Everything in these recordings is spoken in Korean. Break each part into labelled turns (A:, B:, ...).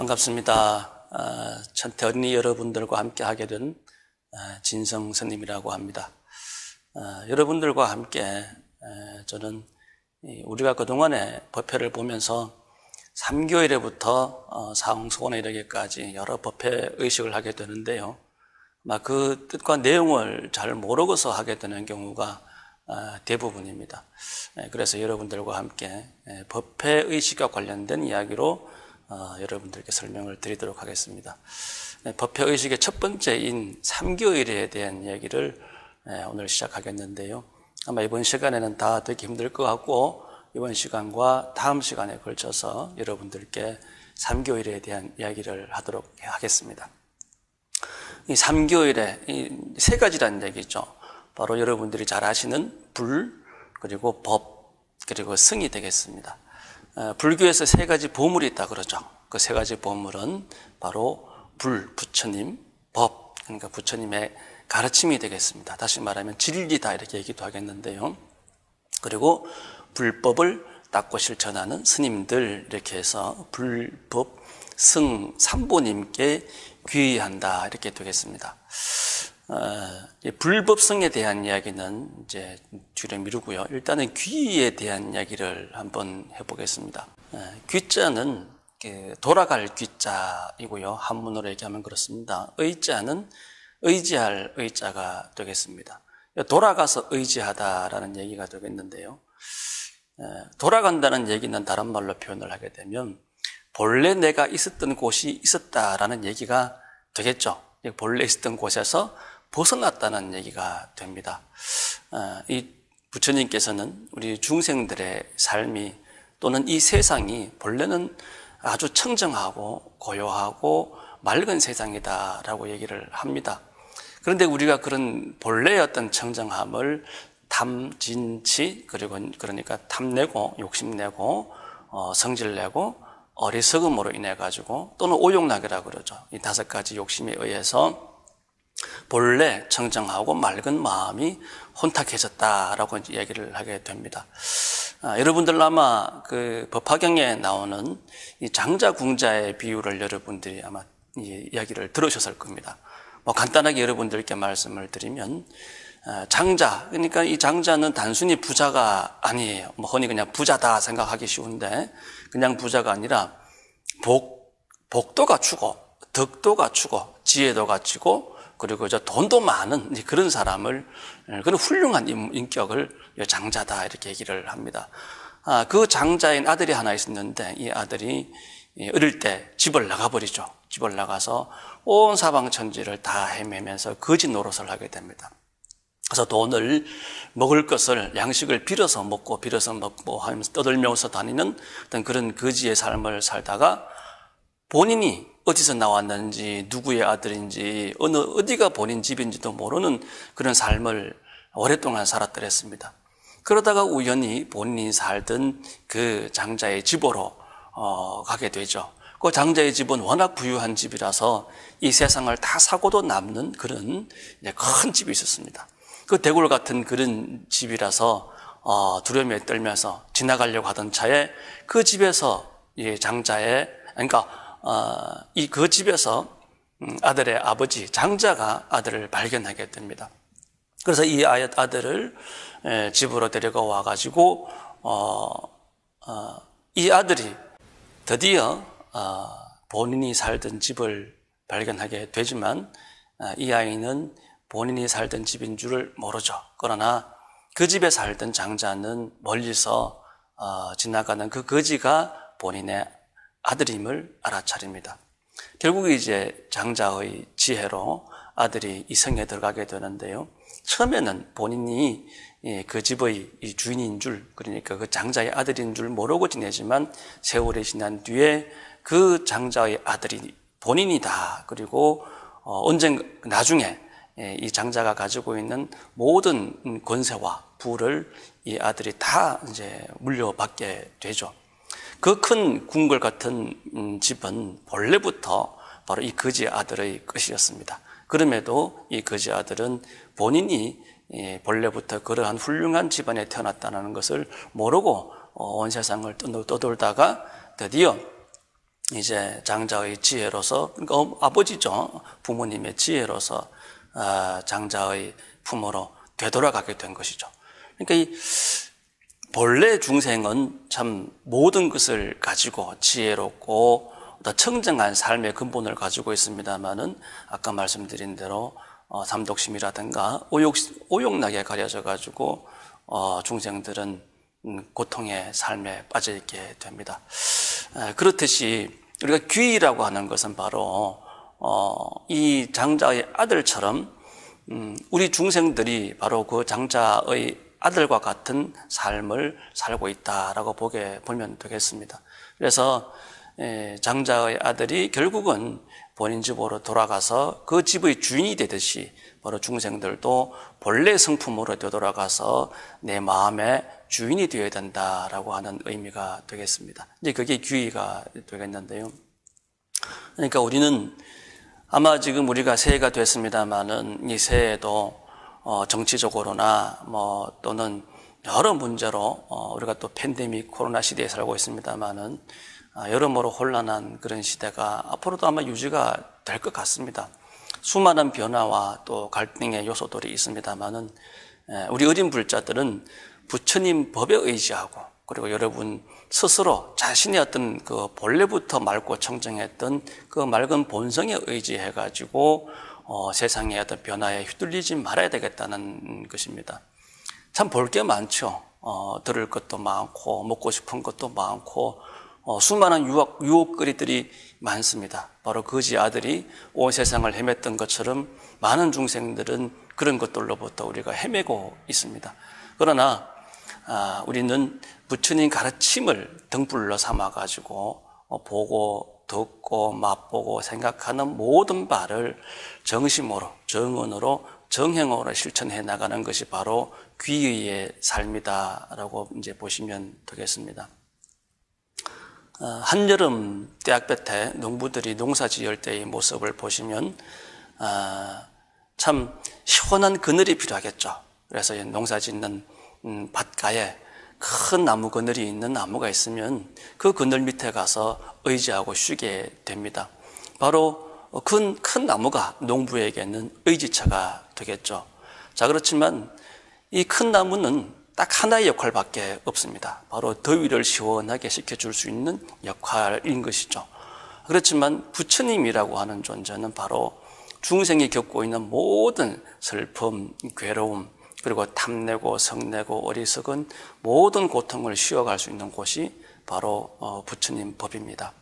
A: 반갑습니다. 천태 어린이 여러분들과 함께 하게 된 진성 스님이라고 합니다. 여러분들과 함께 저는 우리가 그동안에 법회를 보면서 3교일에부터 사홍소원에 이르기까지 여러 법회 의식을 하게 되는데요. 그 뜻과 내용을 잘 모르고서 하게 되는 경우가 대부분입니다. 그래서 여러분들과 함께 법회 의식과 관련된 이야기로 여러분들께 설명을 드리도록 하겠습니다. 법회 의식의 첫 번째인 3교일에 대한 이야기를 오늘 시작하겠는데요. 아마 이번 시간에는 다 되게 힘들 것 같고 이번 시간과 다음 시간에 걸쳐서 여러분들께 3교일에 대한 이야기를 하도록 하겠습니다. 이 3교일에 이 세 가지라는 얘기죠. 바로 여러분들이 잘 아시는 불, 그리고 법, 그리고 승이 되겠습니다. 불교에서 세 가지 보물이 있다 그러죠. 그 세 가지 보물은 바로 불, 부처님, 법, 그러니까 부처님의 가르침이 되겠습니다. 다시 말하면 진리다 이렇게 얘기도 하겠는데요. 그리고 불법을 닦고 실천하는 스님들 이렇게 해서 불법, 승, 삼보님께 귀의한다 이렇게 되겠습니다. 불법성에 대한 이야기는 이제 뒤로 미루고요. 일단은 귀에 대한 이야기를 한번 해보겠습니다. 귀자는 돌아갈 귀자이고요. 한문으로 얘기하면 그렇습니다. 의자는 의지할 의자가 되겠습니다. 돌아가서 의지하다라는 얘기가 되겠는데요. 돌아간다는 얘기는 다른 말로 표현을 하게 되면 본래 내가 있었던 곳이 있었다라는 얘기가 되겠죠. 본래 있었던 곳에서 벗어났다는 얘기가 됩니다. 이 부처님께서는 우리 중생들의 삶이 또는 이 세상이 본래는 아주 청정하고 고요하고 맑은 세상이다라고 얘기를 합니다. 그런데 우리가 그런 본래의 어떤 청정함을 탐진치, 그러니까 탐내고 욕심내고 성질내고 어리석음으로 인해 가지고 또는 오욕락이라고 그러죠. 이 5가지 욕심에 의해서 본래 청정하고 맑은 마음이 혼탁해졌다라고 이야기를 하게 됩니다. 여러분들 아마 그 법화경에 나오는 이 장자궁자의 비유를 여러분들이 아마 이 이야기를 들으셨을 겁니다. 간단하게 여러분들께 말씀을 드리면 장자, 그러니까 이 장자는 단순히 부자가 아니에요. 흔히 그냥 부자다 생각하기 쉬운데 그냥 부자가 아니라 복도 갖추고 덕도 갖추고 지혜도 갖추고 그리고 돈도 많은 그런 사람을, 그런 훌륭한 인격을 장자다 이렇게 얘기를 합니다. 그 장자인 아들이 하나 있었는데 이 아들이 어릴 때 집을 나가버리죠. 집을 나가서 온 사방천지를 다 헤매면서 거지 노릇을 하게 됩니다. 그래서 돈을 먹을 것을 양식을 빌어서 먹고 하면서 떠들면서 다니는 어떤 그런 거지의 삶을 살다가 본인이 어디서 나왔는지 누구의 아들인지 어디가 본인 집인지도 모르는 그런 삶을 오랫동안 살았더랬습니다. 그러다가 우연히 본인이 살던 그 장자의 집으로 가게 되죠. 그 장자의 집은 워낙 부유한 집이라서 이 세상을 다 사고도 남는 그런 큰 집이 있었습니다. 그 대궐 같은 그런 집이라서 두려움에 떨면서 지나가려고 하던 차에 그 집에서 이 장자의, 그 집에서 아들의 아버지 장자가 아들을 발견하게 됩니다. 그래서 이 아들을 집으로 데려가 와가지고 이 아들이 드디어 본인이 살던 집을 발견하게 되지만 이 아이는 본인이 살던 집인 줄을 모르죠. 그러나 그 집에 살던 장자는 멀리서 지나가는 그 거지가 본인의 아들임을 알아차립니다. 결국 이제 장자의 지혜로 아들이 이 성에 들어가게 되는데요. 처음에는 본인이 그 집의 주인인 줄, 그러니까 그 장자의 아들인 줄 모르고 지내지만 세월이 지난 뒤에 그 장자의 아들이 본인이다. 그리고 나중에 이 장자가 가지고 있는 모든 권세와 부를 이 아들이 다 이제 물려받게 되죠. 그 큰 궁궐 같은 집은 본래부터 바로 이 거지 아들의 것이었습니다. 그럼에도 이 거지 아들은 본인이 본래부터 그러한 훌륭한 집안에 태어났다는 것을 모르고 온 세상을 떠돌다가 드디어 이제 장자의 지혜로서, 그러니까 아버지죠. 부모님의 지혜로서 장자의 품으로 되돌아가게 된 것이죠. 그러니까 이 본래 중생은 참 모든 것을 가지고 지혜롭고 더 청정한 삶의 근본을 가지고 있습니다만은 아까 말씀드린 대로 삼독심이라든가 오욕락에 가려져 가지고 중생들은 고통의 삶에 빠져 있게 됩니다. 그렇듯이 우리가 귀의라고 하는 것은 바로 이 장자의 아들처럼 우리 중생들이 바로 그 장자의 아들과 같은 삶을 살고 있다라고 보면 되겠습니다. 그래서 장자의 아들이 결국은 본인 집으로 돌아가서 그 집의 주인이 되듯이 바로 중생들도 본래 성품으로 되돌아가서 내 마음의 주인이 되어야 된다라고 하는 의미가 되겠습니다. 이제 그게 귀의가 되겠는데요. 그러니까 우리는 아마 지금 우리가 새해가 됐습니다만은 이 새해에도 정치적으로나 또는 여러 문제로 우리가 또 팬데믹 코로나 시대에 살고 있습니다만은 여러모로 혼란한 그런 시대가 앞으로도 아마 유지가 될 것 같습니다. 수많은 변화와 또 갈등의 요소들이 있습니다만은 우리 어린 불자들은 부처님 법에 의지하고 그리고 여러분 스스로 자신의 어떤 그 본래부터 맑고 청정했던 그 맑은 본성에 의지해 가지고 세상의 어떤 변화에 휘둘리지 말아야 되겠다는 것입니다. 참 볼 게 많죠. 들을 것도 많고 먹고 싶은 것도 많고 수많은 유혹거리들이 많습니다. 바로 거지 아들이 온 세상을 헤맸던 것처럼 많은 중생들은 그런 것들로부터 우리가 헤매고 있습니다. 그러나 우리는 부처님 가르침을 등불로 삼아가지고 보고 듣고 맛보고 생각하는 모든 바를 정심으로 정언으로 정행으로 실천해 나가는 것이 바로 귀의의 삶이다라고 이제 보시면 되겠습니다. 한여름 대학볕 때 농부들이 농사 지을 때의 모습을 보시면 참 시원한 그늘이 필요하겠죠. 그래서 농사 짓는 밭가에 큰 나무 그늘이 있는 나무가 있으면 그 그늘 밑에 가서 의지하고 쉬게 됩니다. 바로 큰 나무가 농부에게는 의지처가 되겠죠. 자, 그렇지만 이 큰 나무는 딱 하나의 역할밖에 없습니다. 바로 더위를 시원하게 식혀줄 수 있는 역할인 것이죠. 그렇지만 부처님이라고 하는 존재는 바로 중생이 겪고 있는 모든 슬픔, 괴로움, 그리고 탐내고 성내고 어리석은 모든 고통을 쉬어갈 수 있는 곳이 바로 부처님 법입니다.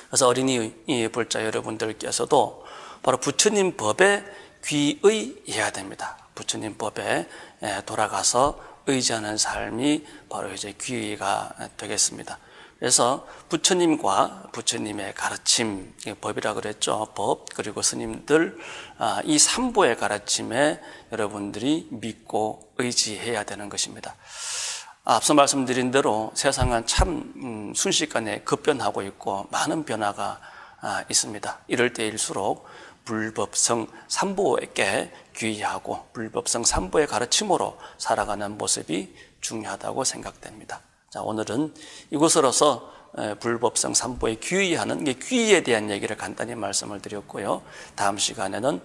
A: 그래서 어린이 불자 여러분들께서도 바로 부처님 법에 귀의해야 됩니다. 부처님 법에 돌아가서 의지하는 삶이 바로 이제 귀의가 되겠습니다. 그래서 부처님과 부처님의 가르침, 법이라 그랬죠. 법, 그리고 스님들, 이 삼보의 가르침에 여러분들이 믿고 의지해야 되는 것입니다. 앞서 말씀드린 대로 세상은 참 순식간에 급변하고 있고 많은 변화가 있습니다. 이럴 때일수록 불법성 삼보에게 귀의하고 불법성 삼보의 가르침으로 살아가는 모습이 중요하다고 생각됩니다. 자, 오늘은 이곳으로서 불법성 삼보에 귀의하는 귀의에 대한 얘기를 간단히 말씀을 드렸고요. 다음 시간에는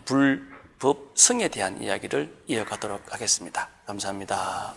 A: 불법성에 대한 이야기를 이어가도록 하겠습니다. 감사합니다.